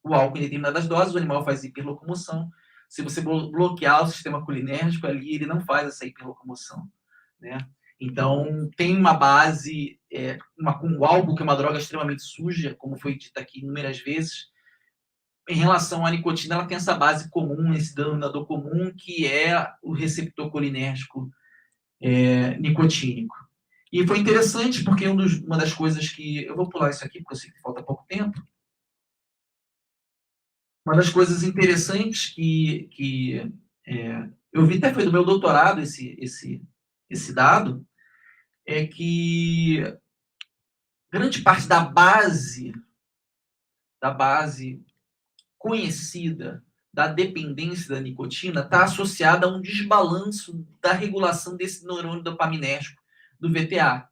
álcool em determinadas doses, o animal faz hiperlocomoção. Se você bloquear o sistema colinérgico ali, ele não faz essa hiperlocomoção, né? Então, tem uma base com o álcool, que é uma droga extremamente suja, como foi dito aqui inúmeras vezes. Em relação à nicotina, ela tem essa base comum, esse denominador comum, que é o receptor colinérgico nicotínico. E foi interessante, porque uma das coisas que... Eu vou pular isso aqui, porque eu sei que falta pouco tempo. Uma das coisas interessantes que eu vi, até foi do meu doutorado esse dado, é que grande parte da base conhecida da dependência da nicotina está associada a um desbalanço da regulação desse neurônio dopaminérgico do VTA.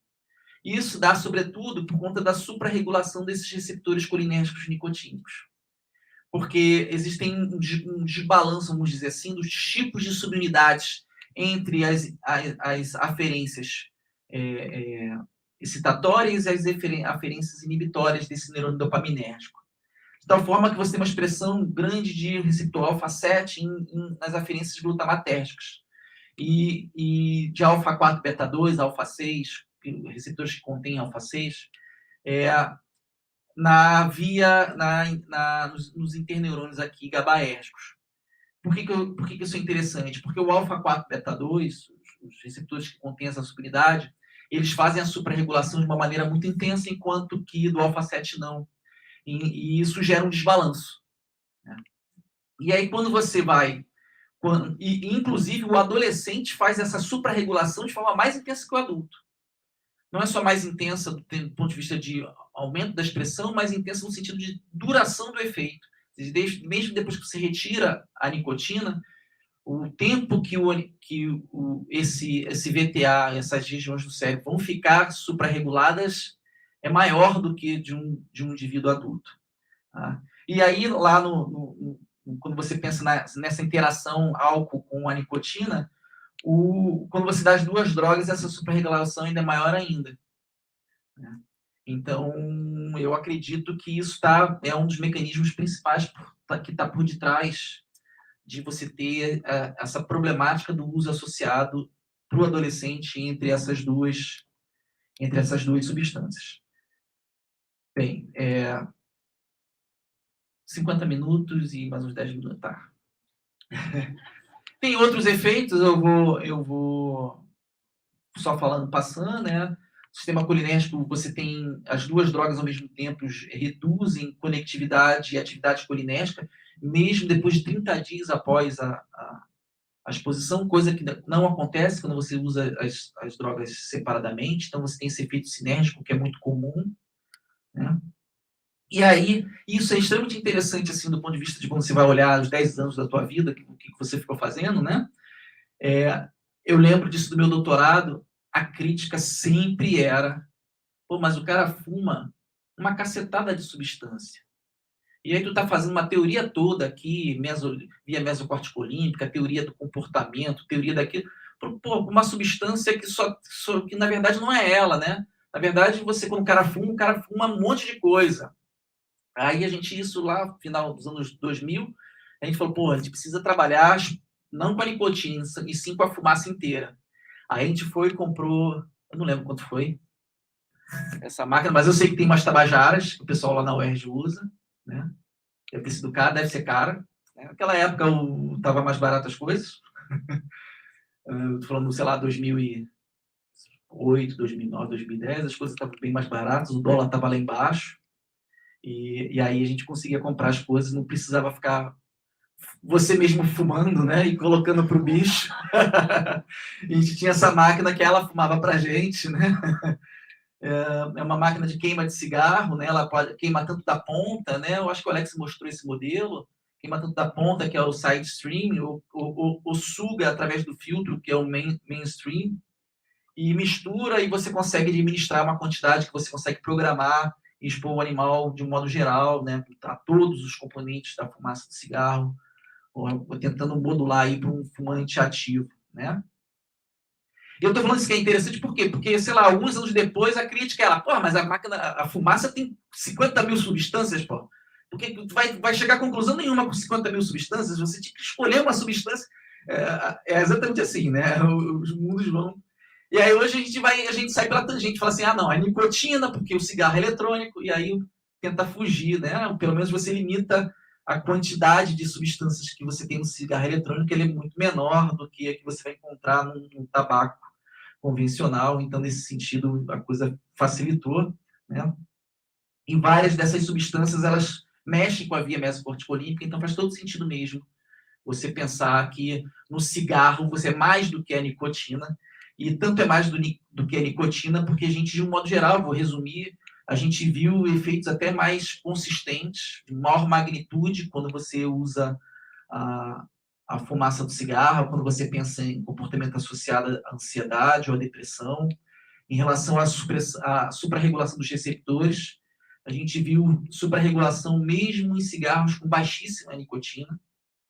Isso dá, sobretudo, por conta da suprarregulação desses receptores colinérgicos nicotínicos. Porque existem um desbalanço, vamos dizer assim, dos tipos de subunidades entre as aferências excitatórias e as aferências inibitórias desse neurônio dopaminérgico. De tal forma que você tem uma expressão grande de receptor alfa-7 nas aferências glutamatérgicas. E de alfa-4, beta-2, alfa-6, receptores que contêm alfa-6, nos interneurônios aqui gabaérgicos. Por que isso é interessante? Porque o alfa-4, beta-2, os receptores que contêm essa subunidade, eles fazem a suprarregulação de uma maneira muito intensa, enquanto que do alfa-7 não. E isso gera um desbalanço, né? E aí, quando você vai... inclusive, o adolescente faz essa suprarregulação de forma mais intensa que o adulto. Não é só mais intensa do ponto de vista de aumento da expressão, mais intensa no sentido de duração do efeito. Mesmo depois que você retira a nicotina, o tempo que esse VTA, essas regiões do cérebro vão ficar suprarreguladas é maior do que de um indivíduo adulto. Tá? E aí, lá quando você pensa nessa interação álcool com a nicotina, quando você dá as duas drogas, essa suprarregulação ainda é maior ainda. Né? Então, eu acredito que isso é um dos mecanismos principais que está por detrás de você ter essa problemática do uso associado para o adolescente entre essas duas substâncias. Bem, 50 minutos e mais uns 10 minutos. Tá. Tem outros efeitos, eu vou só falando, passando, né? Sistema colinérgico, você tem as duas drogas ao mesmo tempo, reduzem conectividade e atividade colinérgica, mesmo depois de 30 dias após a exposição, coisa que não acontece quando você usa as drogas separadamente. Então, você tem esse efeito sinérgico, que é muito comum. Né? E aí, isso é extremamente interessante, assim, do ponto de vista de quando você vai olhar os 10 anos da tua vida, o que você ficou fazendo, né? Eu lembro disso do meu doutorado, a crítica sempre era: pô, mas o cara fuma uma cacetada de substância. E aí tu tá fazendo uma teoria toda aqui, via mesocorticolímpica, teoria do comportamento, teoria daquilo, pô, uma substância que na verdade não é ela, né? Na verdade, quando o cara fuma um monte de coisa. Aí isso lá, no final dos anos 2000, a gente falou, pô, a gente precisa trabalhar não com a nicotina, e sim com a fumaça inteira. Aí a gente foi e comprou, eu não lembro quanto foi essa máquina, mas eu sei que tem umas tabajaras que o pessoal lá na UERJ usa, né? Deve ter sido cara, deve ser cara. Naquela época tava mais barato as coisas. Eu tô falando, sei lá, 2008, 2009, 2010, as coisas estavam bem mais baratas, o dólar estava lá embaixo. E aí a gente conseguia comprar as coisas, não precisava ficar você mesmo fumando, né, e colocando pro bicho. A gente tinha essa máquina que ela fumava pra gente, né? É uma máquina de queima de cigarro, né? Ela pode queimar tanto da ponta, né? Eu acho que o Alex mostrou esse modelo, queima tanto da ponta, que é o side stream, ou suga através do filtro, que é o mainstream, e mistura, e você consegue administrar uma quantidade que você consegue programar e expor o animal de um modo geral, né? A todos os componentes da fumaça do cigarro, ou tentando modular aí para um fumante ativo, né? Eu estou falando isso que é interessante por quê? Porque, sei lá, alguns anos depois a crítica era, pô, mas a fumaça tem 50 mil substâncias, pô. Porque vai chegar a conclusão nenhuma com 50 mil substâncias, você tinha que escolher uma substância. É exatamente assim, né? Os mundos vão. E aí hoje a gente sai pela tangente, fala assim, não, é nicotina, porque o cigarro é eletrônico, e aí tenta fugir, né? Pelo menos você limita a quantidade de substâncias que você tem no cigarro eletrônico, ele é muito menor do que a que você vai encontrar no tabaco convencional. Então, nesse sentido, a coisa facilitou, né? E várias dessas substâncias, elas mexem com a via mesocorticolímpica, então faz todo sentido mesmo você pensar que no cigarro você é mais do que a nicotina, e tanto é mais do que a nicotina, porque a gente, de um modo geral, vou resumir, a gente viu efeitos até mais consistentes, de maior magnitude, quando você usa a fumaça do cigarro, quando você pensa em comportamento associado à ansiedade ou à depressão. Em relação à suprarregulação dos receptores, a gente viu suprarregulação mesmo em cigarros com baixíssima nicotina.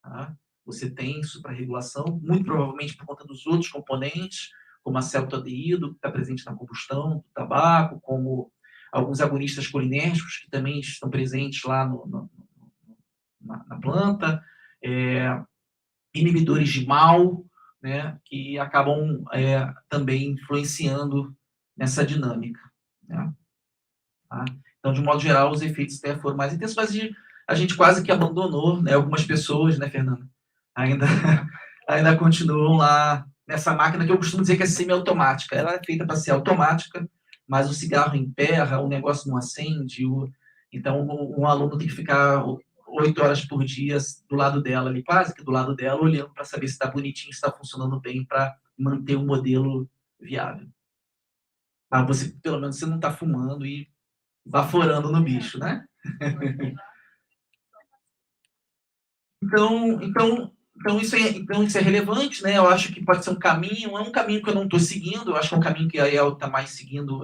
Tá? Você tem suprarregulação, muito provavelmente por conta dos outros componentes, como a acetaldeído, que está presente na combustão do tabaco, como alguns agonistas colinérgicos, que também estão presentes lá na planta, inibidores de mal, né, que acabam também influenciando nessa dinâmica. Né? Tá? Então, de um modo geral, os efeitos até foram mais intensos, mas a gente quase que abandonou, né, algumas pessoas, né, Fernanda? Ainda continuam lá nessa máquina que eu costumo dizer que é semiautomática. Ela é feita para ser automática, mas o cigarro emperra, o negócio não acende. Então, um aluno tem que ficar 8 horas por dia do lado dela, ali, quase que do lado dela, olhando para saber se está bonitinho, se está funcionando bem, para manter o modelo viável. Mas pelo menos, você não está fumando e baforando no bicho, né? Então, Então isso é relevante, né? Eu acho que pode ser um caminho, é um caminho que eu não estou seguindo, eu acho que é um caminho que a EL está mais seguindo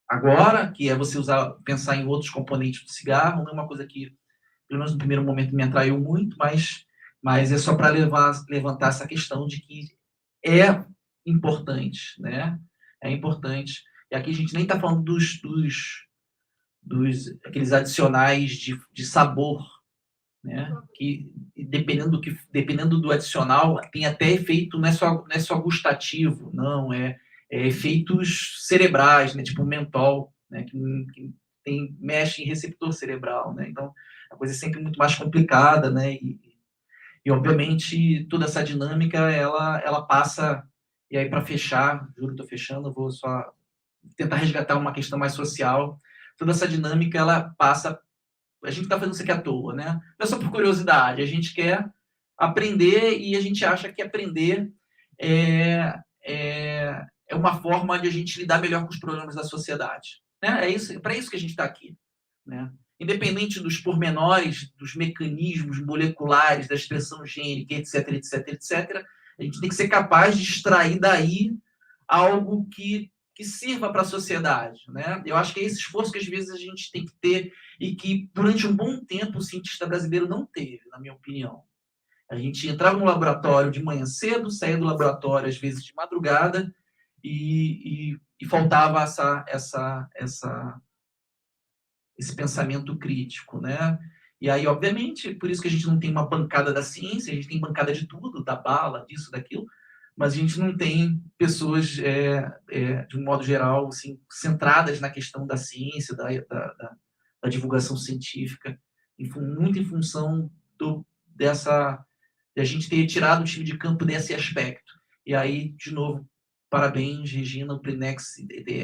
agora, que é você pensar em outros componentes do cigarro, não é uma coisa que, pelo menos no primeiro momento, me atraiu muito, mas é só para levantar essa questão de que é importante, né? É importante. E aqui a gente nem está falando aqueles adicionais de sabor, né? Que dependendo do adicional tem até efeito, não é só gustativo, não, é efeitos cerebrais, né? Tipo o mentol, né? Que mexe em receptor cerebral, né? Então a coisa é sempre muito mais complicada, né? E obviamente toda essa dinâmica ela passa. E aí, para fechar, juro que estou fechando, vou só tentar resgatar uma questão mais social. Toda essa dinâmica ela passa. A gente está fazendo isso aqui à toa, né? Não é só por curiosidade, a gente quer aprender e a gente acha que aprender é uma forma de a gente lidar melhor com os problemas da sociedade. Né? É para isso que a gente está aqui. Né? Independente dos pormenores, dos mecanismos moleculares, da expressão gênica, etc, etc, etc, a gente tem que ser capaz de extrair daí algo que sirva para a sociedade. Né? Eu acho que é esse esforço que às vezes a gente tem que ter e que durante um bom tempo o cientista brasileiro não teve, na minha opinião. A gente entrava no laboratório de manhã cedo, saía do laboratório às vezes de madrugada e faltava esse pensamento crítico, né? E aí, obviamente, por isso que a gente não tem uma bancada da ciência, a gente tem bancada de tudo, da bala, disso, daquilo, mas a gente não tem pessoas, de um modo geral, assim, centradas na questão da ciência, da divulgação científica, muito em função de a gente ter tirado o time de campo desse aspecto. E aí, de novo, parabéns, Regina, o Prinex,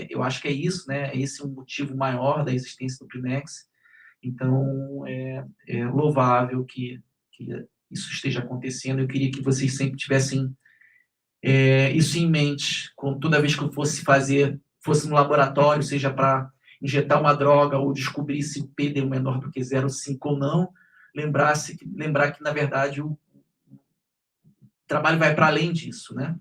eu acho que é isso, né? Esse é um motivo maior da existência do Prinex. Então, é louvável que isso esteja acontecendo. Eu queria que vocês sempre tivessem isso em mente, toda vez que eu fosse no laboratório, seja para injetar uma droga ou descobrir se o P deu menor do que 0,5 ou não, lembrar que, na verdade, o trabalho vai para além disso, né?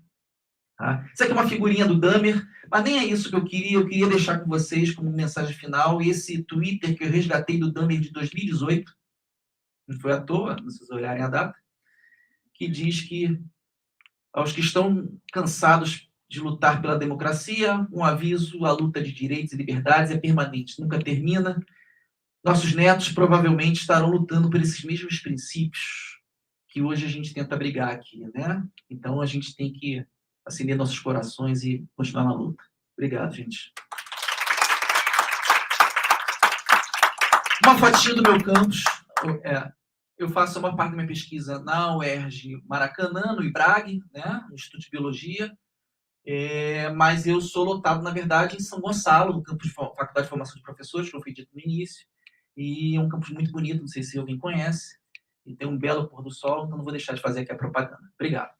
Tá? Isso aqui é uma figurinha do Dahmer, mas nem é isso que eu queria deixar com vocês como mensagem final, esse Twitter que eu resgatei do Dahmer de 2018, não foi à toa, se vocês olharem a data, que diz que aos que estão cansados de lutar pela democracia, um aviso: a luta de direitos e liberdades é permanente, nunca termina. Nossos netos provavelmente estarão lutando por esses mesmos princípios que hoje a gente tenta brigar aqui, né? Então a gente tem que acender nossos corações e continuar na luta. Obrigado, gente. Uma fotinha do meu campus. Eu faço uma parte da minha pesquisa na UERJ Maracanã, no IBRAG, né, no Instituto de Biologia, mas eu sou lotado, na verdade, em São Gonçalo, no campus de Faculdade de Formação de Professores, como foi dito no início, e é um campus muito bonito, não sei se alguém conhece, e tem um belo pôr do sol, então não vou deixar de fazer aqui a propaganda. Obrigado.